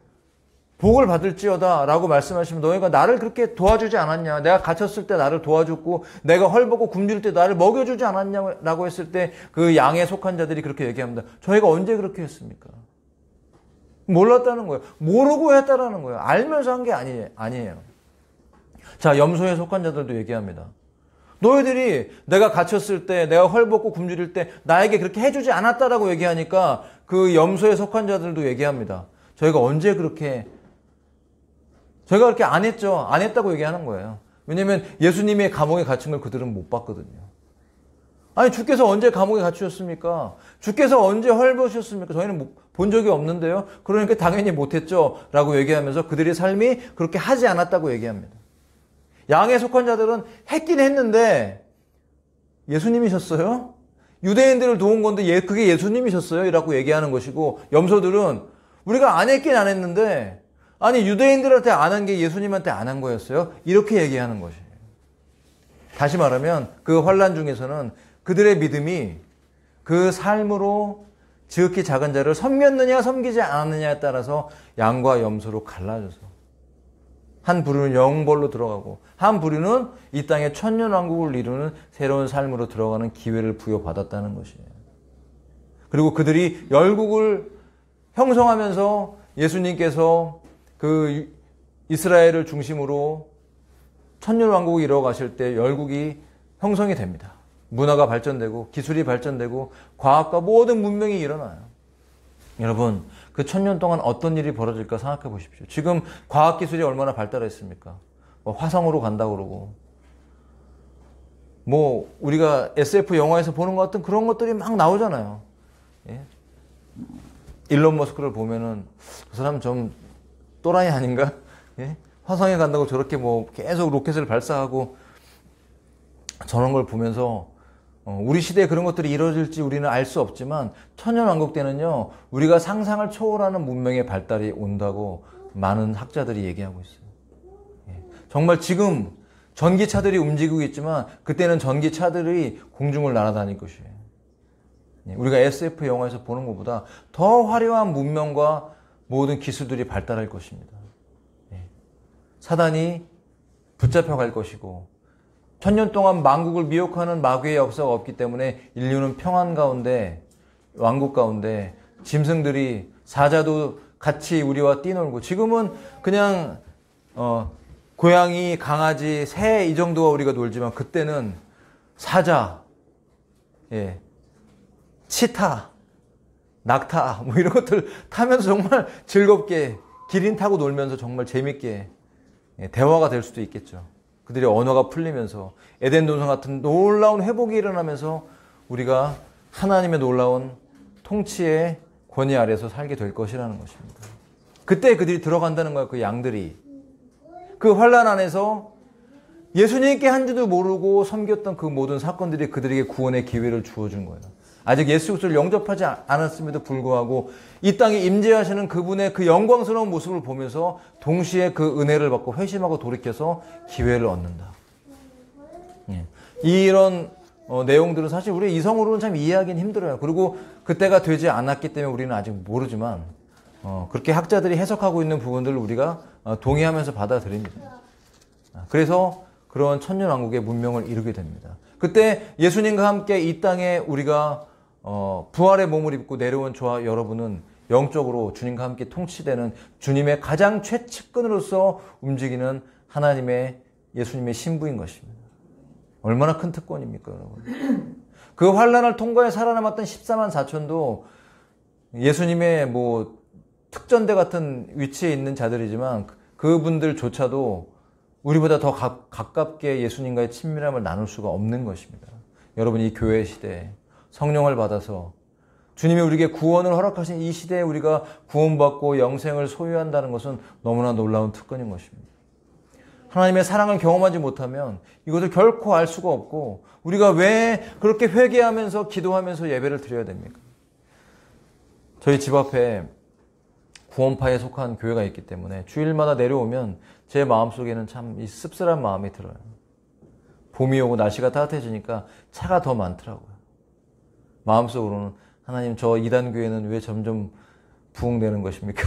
복을 받을지어다 라고 말씀하시면 너희가 나를 그렇게 도와주지 않았냐, 내가 갇혔을 때 나를 도와줬고 내가 헐벗고 굶주릴 때 나를 먹여주지 않았냐라고 했을 때 그 양에 속한 자들이 그렇게 얘기합니다. 저희가 언제 그렇게 했습니까? 몰랐다는 거예요. 모르고 했다라는 거예요. 알면서 한 게 아니에요. 자, 염소에 속한 자들도 얘기합니다. 너희들이 내가 갇혔을 때, 내가 헐벗고 굶주릴 때 나에게 그렇게 해주지 않았다라고 얘기하니까 그 염소에 속한 자들도 얘기합니다. 저희가 그렇게 안 했죠. 안 했다고 얘기하는 거예요. 왜냐하면 예수님의 감옥에 갇힌 걸 그들은 못 봤거든요. 아니, 주께서 언제 감옥에 갇히셨습니까? 주께서 언제 헐벗으셨습니까? 저희는 본 적이 없는데요. 그러니까 당연히 못했죠. 라고 얘기하면서 그들의 삶이 그렇게 하지 않았다고 얘기합니다. 양에 속한 자들은 했긴 했는데 예수님이셨어요? 유대인들을 도운 건데 그게 예수님이셨어요? 라고 얘기하는 것이고, 염소들은 우리가 안 했긴 안 했는데 아니, 유대인들한테 안 한 게 예수님한테 안 한 거였어요? 이렇게 얘기하는 것이에요. 다시 말하면 그 환란 중에서는 그들의 믿음이 그 삶으로 지극히 작은 자를 섬겼느냐 섬기지 않았느냐에 따라서 양과 염소로 갈라져서 한 부류는 영벌로 들어가고 한 부류는 이 땅의 천년왕국을 이루는 새로운 삶으로 들어가는 기회를 부여받았다는 것이에요. 그리고 그들이 열국을 형성하면서 예수님께서 그 이스라엘을 중심으로 천년왕국이 이루어가실 때 열국이 형성이 됩니다. 문화가 발전되고 기술이 발전되고 과학과 모든 문명이 일어나요. 여러분, 그 천년 동안 어떤 일이 벌어질까 생각해 보십시오. 지금 과학기술이 얼마나 발달했습니까? 화성으로 간다고 그러고 우리가 SF 영화에서 보는 것 같은 그런 것들이 막 나오잖아요. 예? 일론 머스크를 보면은 그 사람 좀 또라이 아닌가? 예? 화성에 간다고 저렇게 계속 로켓을 발사하고 저런 걸 보면서 우리 시대에 그런 것들이 이루어질지 우리는 알 수 없지만 천년왕국 때는요, 우리가 상상을 초월하는 문명의 발달이 온다고 많은 학자들이 얘기하고 있어요. 예. 정말 지금 전기차들이 움직이고 있지만 그때는 전기차들이 공중을 날아다닐 것이에요. 예. 우리가 SF 영화에서 보는 것보다 더 화려한 문명과 모든 기술들이 발달할 것입니다. 예. 사단이 붙잡혀갈 것이고 천년 동안 만국을 미혹하는 마귀의 역사가 없기 때문에 인류는 평안 가운데, 왕국 가운데 짐승들이, 사자도 같이 우리와 뛰놀고, 지금은 그냥 고양이, 강아지, 새 이 정도가 우리가 놀지만 그때는 사자, 예, 치타, 낙타 이런 것들 타면서 정말 즐겁게 기린 타고 놀면서 정말 재밌게 대화가 될 수도 있겠죠. 그들의 언어가 풀리면서 에덴 동산 같은 놀라운 회복이 일어나면서 우리가 하나님의 놀라운 통치의 권위 아래서 살게 될 것이라는 것입니다. 그때 그들이 들어간다는 거예요. 그 양들이. 그 환란 안에서 예수님께 한지도 모르고 섬겼던 그 모든 사건들이 그들에게 구원의 기회를 주어준 거예요. 아직 예수 그리스도를 영접하지 않았음에도 불구하고 이 땅에 임재하시는 그분의 그 영광스러운 모습을 보면서 동시에 그 은혜를 받고 회심하고 돌이켜서 기회를 얻는다. 예. 이런 내용들은 사실 우리 이성으로는 참 이해하기는 힘들어요. 그리고 그때가 되지 않았기 때문에 우리는 아직 모르지만 그렇게 학자들이 해석하고 있는 부분들을 우리가 동의하면서 받아들입니다. 그래서 그런 천년왕국의 문명을 이루게 됩니다. 그때 예수님과 함께 이 땅에 우리가 부활의 몸을 입고 내려온 저와 여러분은 영적으로 주님과 함께 통치되는 주님의 가장 최측근으로서 움직이는 하나님의 예수님의 신부인 것입니다. 얼마나 큰 특권입니까, 여러분? 그 환란을 통과해 살아남았던 14만 4천도 예수님의 특전대 같은 위치에 있는 자들이지만 그분들조차도 우리보다 더 가깝게 예수님과의 친밀함을 나눌 수가 없는 것입니다. 여러분, 이 교회 시대에 성령을 받아서 주님이 우리에게 구원을 허락하신 이 시대에 우리가 구원받고 영생을 소유한다는 것은 너무나 놀라운 특권인 것입니다. 하나님의 사랑을 경험하지 못하면 이것을 결코 알 수가 없고 우리가 왜 그렇게 회개하면서 기도하면서 예배를 드려야 됩니까? 저희 집 앞에 구원파에 속한 교회가 있기 때문에 주일마다 내려오면 제 마음속에는 참 이 씁쓸한 마음이 들어요. 봄이 오고 날씨가 따뜻해지니까 차가 더 많더라고요. 마음속으로는 하나님, 저 2단 교회는 왜 점점 부흥되는 것입니까?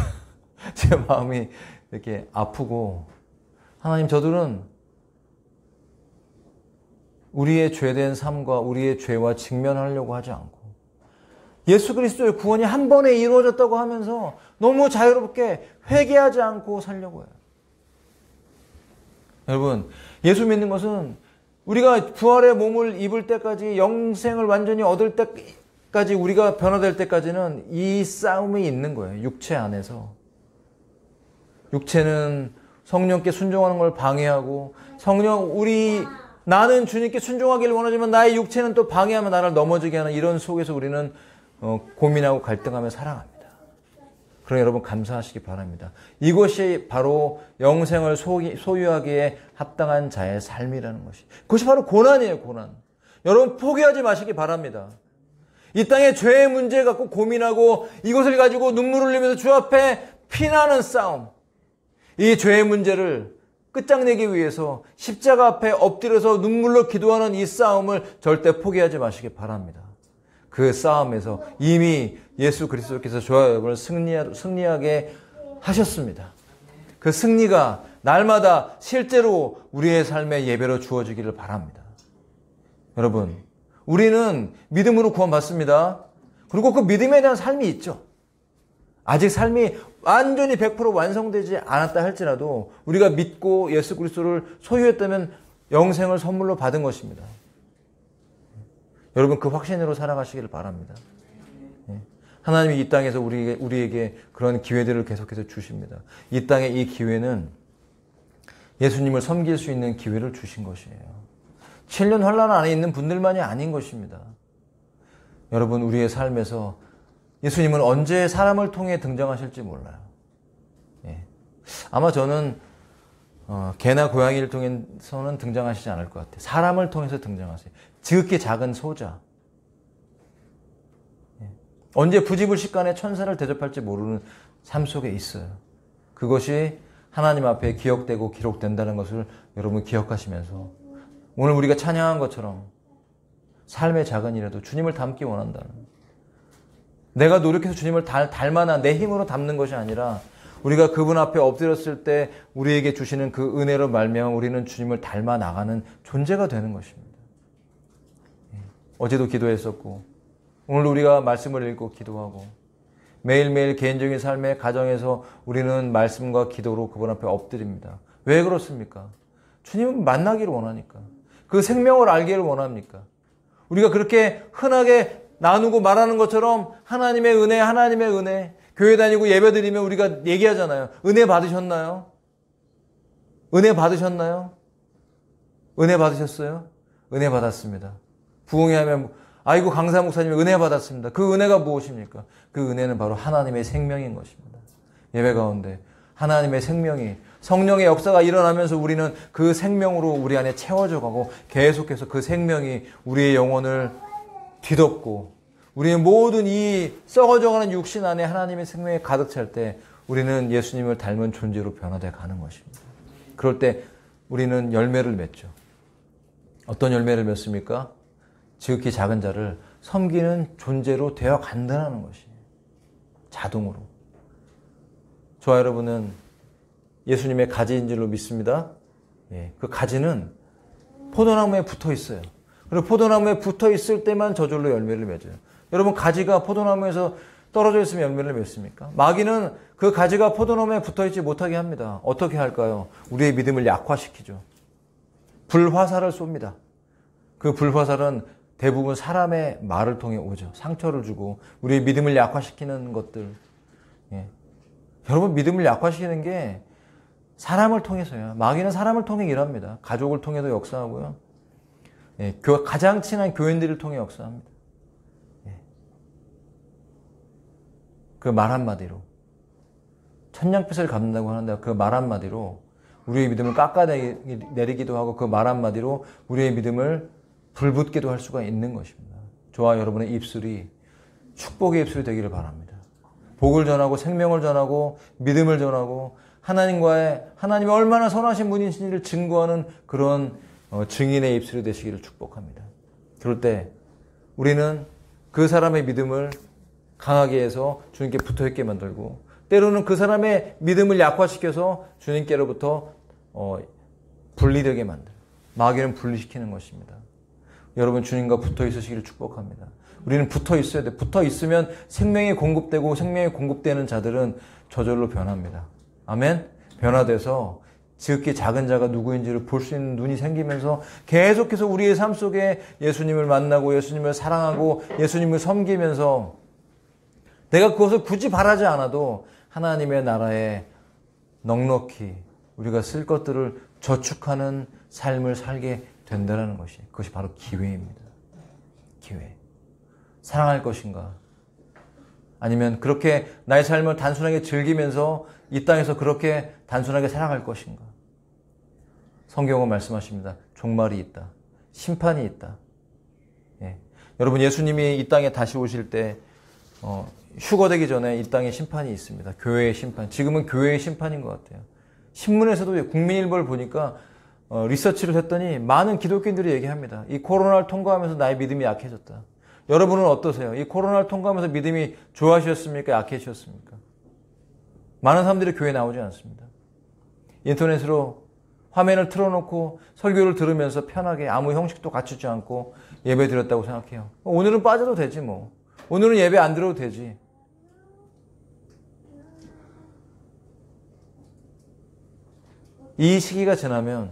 제 마음이 이렇게 아프고, 하나님, 저들은 우리의 죄된 삶과 우리의 죄와 직면하려고 하지 않고 예수 그리스도의 구원이 한 번에 이루어졌다고 하면서 너무 자유롭게 회개하지 않고 살려고 해요. 여러분, 예수 믿는 것은 우리가 부활의 몸을 입을 때까지, 영생을 완전히 얻을 때까지, 우리가 변화될 때까지는 이 싸움이 있는 거예요. 육체 안에서. 육체는 성령께 순종하는 걸 방해하고, 나는 주님께 순종하기를 원하지만 나의 육체는 또 방해하면 나를 넘어지게 하는 이런 속에서 우리는 고민하고 갈등하며 살아갑니다. 그러니 여러분, 감사하시기 바랍니다. 이것이 바로 영생을 소유하기에 합당한 자의 삶이라는 것이. 그것이 바로 고난이에요, 고난. 여러분, 포기하지 마시기 바랍니다. 이 땅에 죄의 문제 갖고 고민하고 이것을 가지고 눈물을 흘리면서 주 앞에 피나는 싸움. 이 죄의 문제를 끝장내기 위해서 십자가 앞에 엎드려서 눈물로 기도하는 이 싸움을 절대 포기하지 마시기 바랍니다. 그 싸움에서 이미 예수 그리스도께서 저와 여러분을 승리하게 하셨습니다. 그 승리가 날마다 실제로 우리의 삶의 예배로 주어지기를 바랍니다. 여러분, 우리는 믿음으로 구원받습니다. 그리고 그 믿음에 대한 삶이 있죠. 아직 삶이 완전히 100% 완성되지 않았다 할지라도 우리가 믿고 예수 그리스도를 소유했다면 영생을 선물로 받은 것입니다. 여러분, 그 확신으로 살아가시기를 바랍니다. 하나님이 이 땅에서 우리에게 그런 기회들을 계속해서 주십니다. 이 땅의 이 기회는 예수님을 섬길 수 있는 기회를 주신 것이에요. 7년 환란 안에 있는 분들만이 아닌 것입니다. 여러분, 우리의 삶에서 예수님은 언제 사람을 통해 등장하실지 몰라요. 아마 저는 개나 고양이를 통해서는 등장하시지 않을 것 같아요. 사람을 통해서 등장하세요. 지극히 작은 소자. 언제 부지불식간에 천사를 대접할지 모르는 삶 속에 있어요. 그것이 하나님 앞에 기억되고 기록된다는 것을 여러분 기억하시면서 오늘 우리가 찬양한 것처럼 삶의 작은 일에도 주님을 닮기 원한다는, 내가 노력해서 주님을 닮아나 내 힘으로 닮는 것이 아니라 우리가 그분 앞에 엎드렸을 때 우리에게 주시는 그 은혜로 말미암아 우리는 주님을 닮아 나가는 존재가 되는 것입니다. 어제도 기도했었고 오늘도 우리가 말씀을 읽고 기도하고 매일매일 개인적인 삶의 가정에서 우리는 말씀과 기도로 그분 앞에 엎드립니다. 왜 그렇습니까? 주님은 만나기를 원하니까. 그 생명을 알기를 원합니까? 우리가 그렇게 흔하게 나누고 말하는 것처럼 하나님의 은혜, 하나님의 은혜. 교회 다니고 예배 드리면 우리가 얘기하잖아요. 은혜 받으셨나요? 은혜 받으셨나요? 은혜 받으셨어요? 은혜 받았습니다. 부흥회 하면 아이고 강사 목사님 은혜 받았습니다. 그 은혜가 무엇입니까? 그 은혜는 바로 하나님의 생명인 것입니다. 예배 가운데 하나님의 생명이, 성령의 역사가 일어나면서 우리는 그 생명으로 우리 안에 채워져 가고 계속해서 그 생명이 우리의 영혼을 뒤덮고 우리의 모든 이 썩어져가는 육신 안에 하나님의 생명이 가득 찰 때 우리는 예수님을 닮은 존재로 변화되어 가는 것입니다. 그럴 때 우리는 열매를 맺죠. 어떤 열매를 맺습니까? 지극히 작은 자를 섬기는 존재로 되어 간다는 것이에요. 자동으로. 저와 여러분은 예수님의 가지인 줄로 믿습니다. 그 가지는 포도나무에 붙어 있어요. 그리고 포도나무에 붙어 있을 때만 저절로 열매를 맺어요. 여러분 가지가 포도나무에서 떨어져 있으면 열매를 맺습니까? 마귀는 그 가지가 포도나무에 붙어있지 못하게 합니다. 어떻게 할까요? 우리의 믿음을 약화시키죠. 불화살을 쏩니다. 그 불화살은 대부분 사람의 말을 통해 오죠. 상처를 주고 우리의 믿음을 약화시키는 것들. 예. 여러분 믿음을 약화시키는 게 사람을 통해서요. 마귀는 사람을 통해 일합니다. 가족을 통해서 역사하고요. 예. 가장 친한 교인들을 통해 역사합니다. 예. 그 말 한마디로 천냥빚을 갚는다고 하는데 그 말 한마디로 우리의 믿음을 깎아내리기도 하고 그 말 한마디로 우리의 믿음을 불붙기도 할 수가 있는 것입니다. 저와 여러분의 입술이 축복의 입술이 되기를 바랍니다. 복을 전하고 생명을 전하고 믿음을 전하고 하나님이 얼마나 선하신 분이신지를 증거하는 그런 증인의 입술이 되시기를 축복합니다. 그럴 때 우리는 그 사람의 믿음을 강하게 해서 주님께 붙어있게 만들고 때로는 그 사람의 믿음을 약화시켜서 주님께로부터 분리되게 만들어요. 마귀는 분리시키는 것입니다. 여러분 주님과 붙어 있으시기를 축복합니다. 우리는 붙어 있어야 돼. 붙어 있으면 생명이 공급되고 생명이 공급되는 자들은 저절로 변합니다. 아멘? 변화돼서 지극히 작은 자가 누구인지를 볼 수 있는 눈이 생기면서 계속해서 우리의 삶 속에 예수님을 만나고 예수님을 사랑하고 예수님을 섬기면서 내가 그것을 굳이 바라지 않아도 하나님의 나라에 넉넉히 우리가 쓸 것들을 저축하는 삶을 살게 된다는 것이 그것이 바로 기회입니다. 기회. 사랑할 것인가? 아니면 그렇게 나의 삶을 단순하게 즐기면서 이 땅에서 그렇게 단순하게 살아갈 것인가? 성경은 말씀하십니다. 종말이 있다. 심판이 있다. 예. 여러분 예수님이 이 땅에 다시 오실 때 휴거되기 전에 이 땅에 심판이 있습니다. 교회의 심판. 지금은 교회의 심판인 것 같아요. 신문에서도 국민일보를 보니까 리서치를 했더니 많은 기독교인들이 얘기합니다. 이 코로나를 통과하면서 나의 믿음이 약해졌다. 여러분은 어떠세요? 이 코로나를 통과하면서 믿음이 좋아지셨습니까? 약해지셨습니까? 많은 사람들이 교회에 나오지 않습니다. 인터넷으로 화면을 틀어놓고 설교를 들으면서 편하게 아무 형식도 갖추지 않고 예배 드렸다고 생각해요. 오늘은 빠져도 되지 뭐. 오늘은 예배 안 들어도 되지. 이 시기가 지나면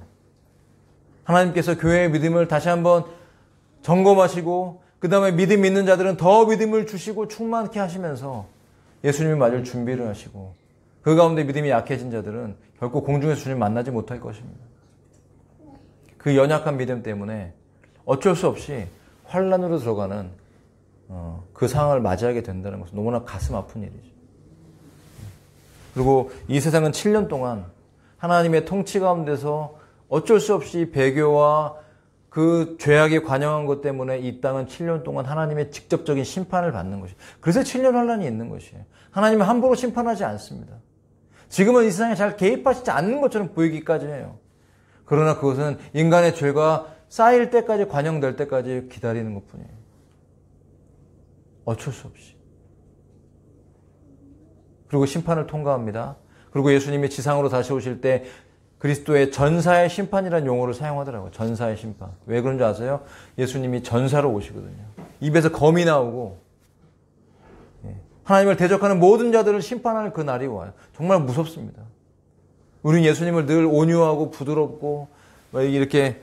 하나님께서 교회의 믿음을 다시 한번 점검하시고 그 다음에 믿음 있는 자들은 더 믿음을 주시고 충만케 하시면서 예수님을 맞을 준비를 하시고 그 가운데 믿음이 약해진 자들은 결코 공중에서 주님 만나지 못할 것입니다. 그 연약한 믿음 때문에 어쩔 수 없이 환난으로 들어가는 그 상황을 맞이하게 된다는 것은 너무나 가슴 아픈 일이죠. 그리고 이 세상은 7년 동안 하나님의 통치 가운데서 어쩔 수 없이 배교와 그 죄악에 관영한 것 때문에 이 땅은 7년 동안 하나님의 직접적인 심판을 받는 것이에요. 그래서 7년 환란이 있는 것이에요. 하나님은 함부로 심판하지 않습니다. 지금은 이 세상에 잘 개입하시지 않는 것처럼 보이기까지 해요. 그러나 그것은 인간의 죄가 쌓일 때까지 관영될 때까지 기다리는 것뿐이에요. 어쩔 수 없이. 그리고 심판을 통과합니다. 그리고 예수님이 지상으로 다시 오실 때 그리스도의 전사의 심판이라는 용어를 사용하더라고요. 전사의 심판. 왜 그런지 아세요? 예수님이 전사로 오시거든요. 입에서 검이 나오고 하나님을 대적하는 모든 자들을 심판하는 그 날이 와요. 정말 무섭습니다. 우리는 예수님을 늘 온유하고 부드럽고 이렇게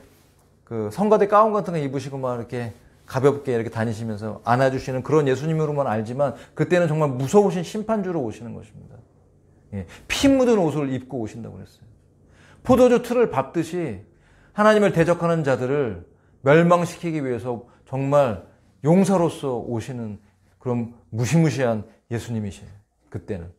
그 성가대 가운 같은 거 입으시고 막 이렇게 가볍게 이렇게 다니시면서 안아주시는 그런 예수님으로만 알지만 그때는 정말 무서우신 심판주로 오시는 것입니다. 피 묻은 옷을 입고 오신다고 그랬어요. 포도주 틀을 밟듯이 하나님을 대적하는 자들을 멸망시키기 위해서 정말 용사로서 오시는 그런 무시무시한 예수님이시에요. 그때는.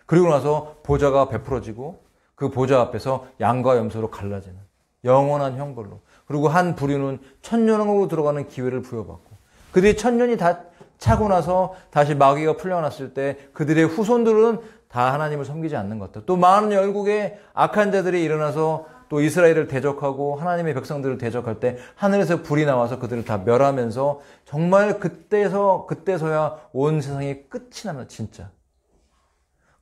그리고 나서 보좌가 베풀어지고 그 보좌 앞에서 양과 염소로 갈라지는 영원한 형벌로. 그리고 한 부류는 천년왕국으로 들어가는 기회를 부여받고 그들이 천년이 다 차고 나서 다시 마귀가 풀려났을 때 그들의 후손들은 다 하나님을 섬기지 않는 것 같아요. 또 많은 열국의 악한 자들이 일어나서 또 이스라엘을 대적하고 하나님의 백성들을 대적할 때 하늘에서 불이 나와서 그들을 다 멸하면서 정말 그때서야 온 세상이 끝이 납니다. 진짜.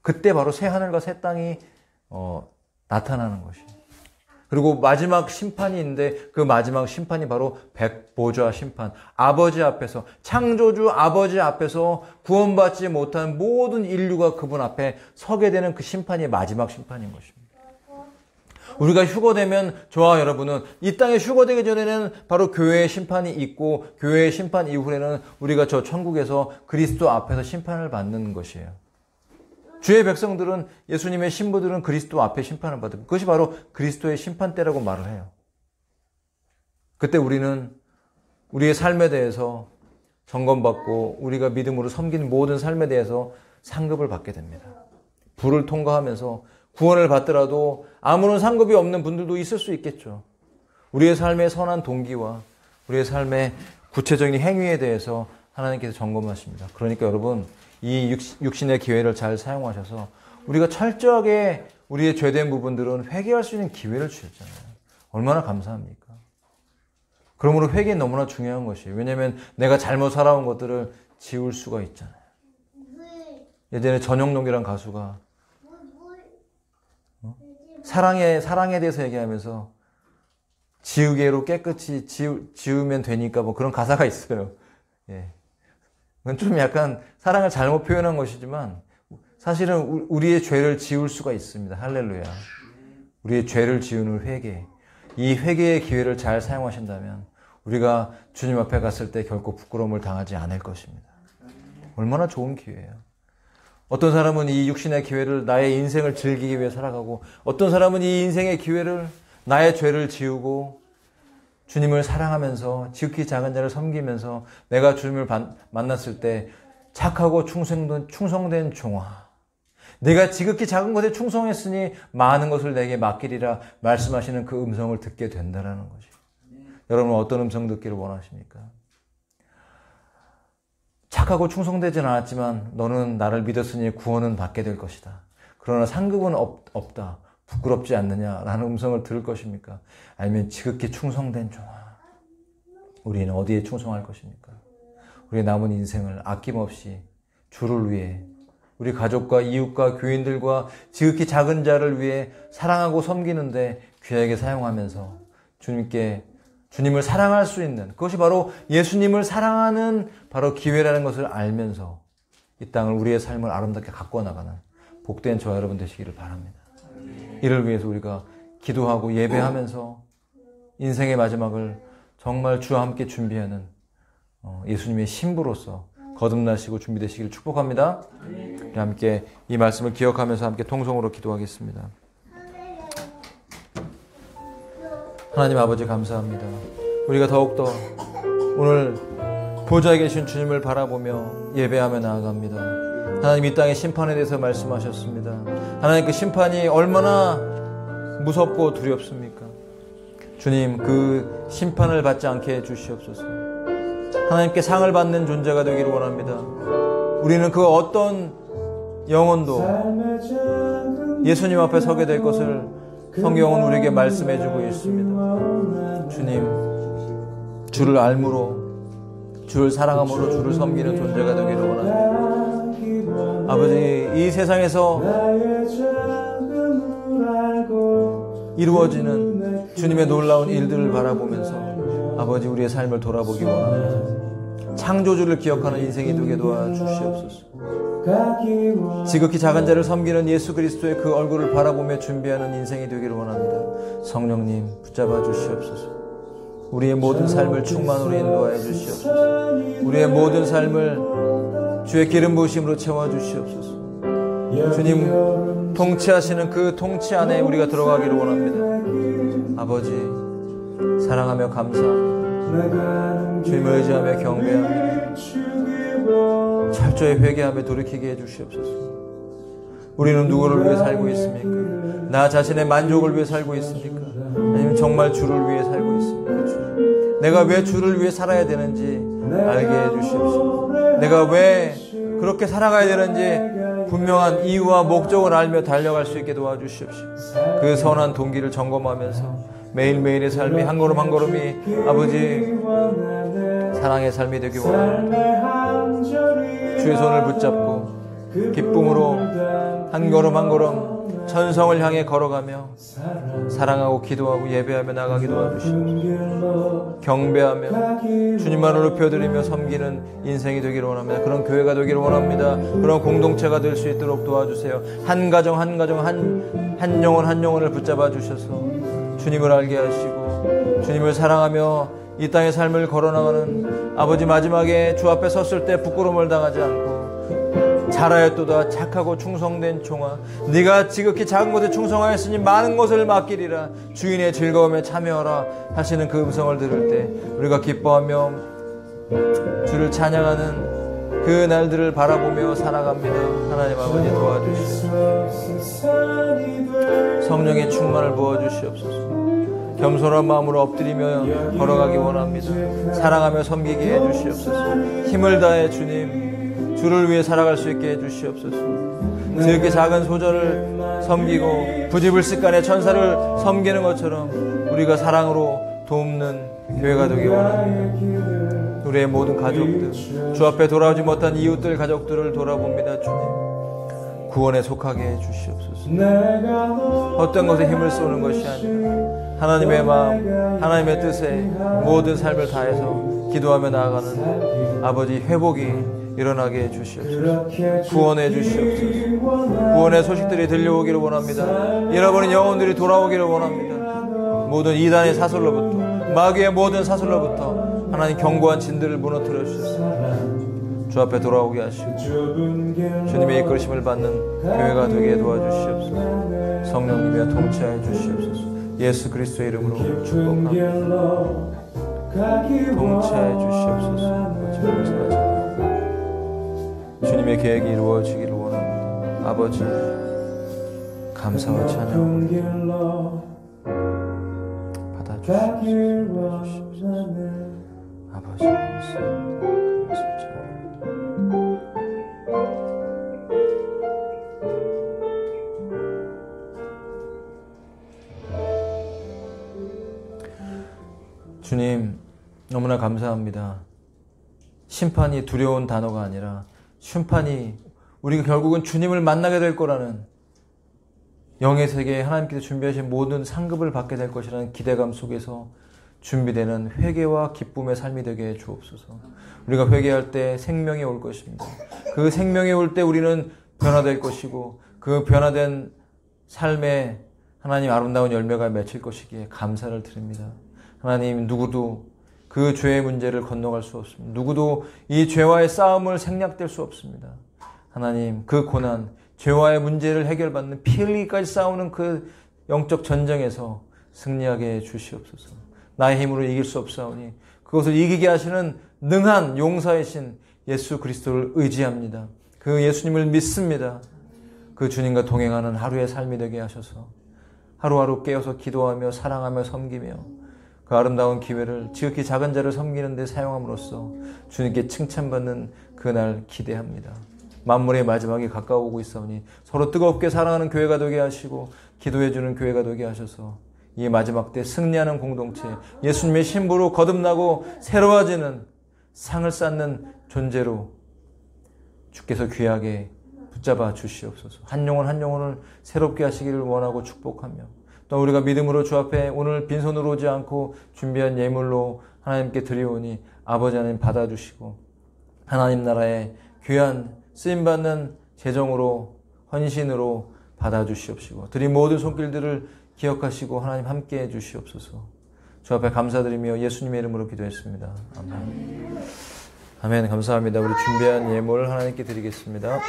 그때 바로 새 하늘과 새 땅이 나타나는 것이에요. 그리고 마지막 심판이 있는데 그 마지막 심판이 바로 백보좌 심판. 아버지 앞에서, 창조주 아버지 앞에서 구원받지 못한 모든 인류가 그분 앞에 서게 되는 그 심판이 마지막 심판인 것입니다. 우리가 휴거되면 저와 여러분은 이 땅에 휴거되기 전에는 바로 교회의 심판이 있고 교회의 심판 이후에는 우리가 저 천국에서 그리스도 앞에서 심판을 받는 것이에요. 주의 백성들은 예수님의 신부들은 그리스도 앞에 심판을 받고 그것이 바로 그리스도의 심판대라고 말을 해요. 그때 우리는 우리의 삶에 대해서 점검받고 우리가 믿음으로 섬기는 모든 삶에 대해서 상급을 받게 됩니다. 불을 통과하면서 구원을 받더라도 아무런 상급이 없는 분들도 있을 수 있겠죠. 우리의 삶의 선한 동기와 우리의 삶의 구체적인 행위에 대해서 하나님께서 점검하십니다. 그러니까 여러분 이 육신의 기회를 잘 사용하셔서 우리가 철저하게 우리의 죄된 부분들은 회개할 수 있는 기회를 주셨잖아요. 얼마나 감사합니까? 그러므로 회개는 너무나 중요한 것이에요. 왜냐하면 내가 잘못 살아온 것들을 지울 수가 있잖아요. 예전에 전영록이라는 가수가 사랑에 대해서 얘기하면서 지우개로 깨끗이 지우면 되니까 뭐 그런 가사가 있어요. 예. 그건 좀 약간 사랑을 잘못 표현한 것이지만 사실은 우리의 죄를 지울 수가 있습니다. 할렐루야. 우리의 죄를 지우는 회개. 이 회개의 기회를 잘 사용하신다면 우리가 주님 앞에 갔을 때 결코 부끄러움을 당하지 않을 것입니다. 얼마나 좋은 기회예요. 어떤 사람은 이 육신의 기회를 나의 인생을 즐기기 위해 살아가고 어떤 사람은 이 인생의 기회를 나의 죄를 지우고 주님을 사랑하면서 지극히 작은 자를 섬기면서 내가 주님을 만났을 때 착하고 충성된 종아 내가 지극히 작은 것에 충성했으니 많은 것을 내게 맡기리라 말씀하시는 그 음성을 듣게 된다는 것이. 여러분은 어떤 음성 듣기를 원하십니까? 착하고 충성되진 않았지만 너는 나를 믿었으니 구원은 받게 될 것이다. 그러나 상급은 없다. 부끄럽지 않느냐라는 음성을 들을 것입니까? 아니면 지극히 충성된 종아. 우리는 어디에 충성할 것입니까? 우리의 남은 인생을 아낌없이 주를 위해 우리 가족과 이웃과 교인들과 지극히 작은 자를 위해 사랑하고 섬기는데 귀하게 사용하면서 주님을 사랑할 수 있는 그것이 바로 예수님을 사랑하는 바로 기회라는 것을 알면서 이 땅을 우리의 삶을 아름답게 가꿔 나가는 복된 저와 여러분 되시기를 바랍니다. 이를 위해서 우리가 기도하고 예배하면서 인생의 마지막을 정말 주와 함께 준비하는 예수님의 신부로서 거듭나시고 준비되시기를 축복합니다. 우리 함께 이 말씀을 기억하면서 함께 통성으로 기도하겠습니다. 하나님 아버지 감사합니다. 우리가 더욱더 오늘 보좌에 계신 주님을 바라보며 예배하며 나아갑니다. 하나님 이 땅의 심판에 대해서 말씀하셨습니다. 하나님 그 심판이 얼마나 무섭고 두렵습니까? 주님 그 심판을 받지 않게 해주시옵소서. 하나님께 상을 받는 존재가 되기를 원합니다. 우리는 그 어떤 영혼도 예수님 앞에 서게 될 것을 성경은 우리에게 말씀해주고 있습니다. 주님, 주를 알므로 주를 사랑함으로 주를 섬기는 존재가 되기를 원합니다. 아버지, 이 세상에서 이루어지는 주님의 놀라운 일들을 바라보면서 아버지 우리의 삶을 돌아보기 원합니다. 창조주를 기억하는 인생이 되게 도와주시옵소서. 지극히 작은 자를 섬기는 예수 그리스도의 그 얼굴을 바라보며 준비하는 인생이 되기를 원합니다. 성령님 붙잡아 주시옵소서. 우리의 모든 삶을 충만으로 인도하여 주시옵소서. 우리의 모든 삶을 주의 기름 부으심으로 채워주시옵소서. 주님 통치하시는 그 통치 안에 우리가 들어가기를 원합니다. 아버지 사랑하며 감사합니다. 주님을 의지하며 경배합니다. 철저히 회개하며 돌이키게 해주시옵소서. 우리는 누구를 위해 살고 있습니까? 나 자신의 만족을 위해 살고 있습니까? 아니면 정말 주를 위해 살고 있습니까? 주님, 내가 왜 주를 위해 살아야 되는지 알게 해주시옵소서. 내가 왜 그렇게 살아가야 되는지 분명한 이유와 목적을 알며 달려갈 수 있게 도와주시옵소서. 그 선한 동기를 점검하면서 매일매일의 삶이 한 걸음 한 걸음이 아버지 사랑의 삶이 되기 원합니다. 주의 손을 붙잡고 기쁨으로 한 걸음 한 걸음 천성을 향해 걸어가며 사랑하고 기도하고 예배하며 나가기 도와주시옵소서. 경배하며 주님만을 높여드리며 섬기는 인생이 되기를 원합니다. 그런 교회가 되기를 원합니다. 그런 공동체가 될 수 있도록 도와주세요. 한 가정 한 가정 한 영혼 한 영혼을 붙잡아 주셔서 주님을 알게 하시고 주님을 사랑하며 이 땅의 삶을 걸어나가는 아버지, 마지막에 주 앞에 섰을 때 부끄러움을 당하지 않고 잘하였도다 착하고 충성된 종아, 네가 지극히 작은 것에 충성하였으니 많은 것을 맡기리라. 주인의 즐거움에 참여하라 하시는 그 음성을 들을 때 우리가 기뻐하며 주를 찬양하는 그 날들을 바라보며 살아갑니다. 하나님 아버지, 도와주시옵소서. 성령의 충만을 부어주시옵소서. 겸손한 마음으로 엎드리며 걸어가기 원합니다. 사랑하며 섬기게 해주시옵소서. 힘을 다해 주님, 주를 위해 살아갈 수 있게 해주시옵소서. 이렇게 작은 소절을 섬기고 부지불식간에 천사를 섬기는 것처럼 우리가 사랑으로 돕는 교회가 되기 원합니다. 우리의 모든 가족들, 주 앞에 돌아오지 못한 이웃들 가족들을 돌아봅니다. 주님, 구원에 속하게 해주시옵소서. 어떤 것에 힘을 쏘는 것이 아니라 하나님의 마음, 하나님의 뜻에 모든 삶을 다해서 기도하며 나아가는 아버지, 회복이 일어나게 해주시옵소서. 구원해 주시옵소서. 구원의 소식들이 들려오기를 원합니다. 잃어버린 영혼들이 돌아오기를 원합니다. 모든 이단의 사슬로부터, 마귀의 모든 사슬로부터 하나님 견고한 진들을 무너뜨려 주셔서 주 앞에 돌아오게 하시고 주님의 이끌으심을 받는 교회가 되게 도와주시옵소서. 성령님이여 통치하여 주시옵소서. 예수 그리스도의 이름으로 축복합니다. 통치하여 주시옵소서. 주님의 계획이 이루어지기를 원합니다. 아버지, 감사와 찬양 받아주시옵소서. 아버지, 주님, 너무나 감사합니다. 심판이 두려운 단어가 아니라 심판이 우리가 결국은 주님을 만나게 될 거라는, 영의 세계에 하나님께서 준비하신 모든 상급을 받게 될 것이라는 기대감 속에서 준비되는 회개와 기쁨의 삶이 되게 해 주옵소서. 우리가 회개할 때 생명이 올 것입니다. 그 생명이 올 때 우리는 변화될 것이고 그 변화된 삶에 하나님 아름다운 열매가 맺힐 것이기에 감사를 드립니다. 하나님, 누구도 그 죄의 문제를 건너갈 수 없습니다. 누구도 이 죄와의 싸움을 생략될 수 없습니다. 하나님, 그 고난, 죄와의 문제를 해결받는 피 흘리기까지 싸우는 그 영적 전쟁에서 승리하게 해 주시옵소서. 나의 힘으로 이길 수 없사오니 그것을 이기게 하시는 능한 용사이신 예수 그리스도를 의지합니다. 그 예수님을 믿습니다. 그 주님과 동행하는 하루의 삶이 되게 하셔서 하루하루 깨어서 기도하며 사랑하며 섬기며 그 아름다운 기회를 지극히 작은 자를 섬기는 데 사용함으로써 주님께 칭찬받는 그날 기대합니다. 만물의 마지막이 가까워오고 있사오니 서로 뜨겁게 사랑하는 교회가 되게 하시고 기도해주는 교회가 되게 하셔서 이 마지막 때 승리하는 공동체, 예수님의 신부로 거듭나고 새로워지는 상을 쌓는 존재로 주께서 귀하게 붙잡아 주시옵소서. 한 영혼 한 영혼을 새롭게 하시기를 원하고 축복하며, 또 우리가 믿음으로 주 앞에 오늘 빈손으로 오지 않고 준비한 예물로 하나님께 드리오니 아버지 하나님 받아주시고 하나님 나라의 귀한 쓰임받는 재정으로 헌신으로 받아주시옵시고 드린 모든 손길들을 기억하시고 하나님 함께해 주시옵소서. 주 앞에 감사드리며 예수님의 이름으로 기도했습니다. 아멘. 아멘. 감사합니다. 우리 준비한 예물 하나님께 드리겠습니다.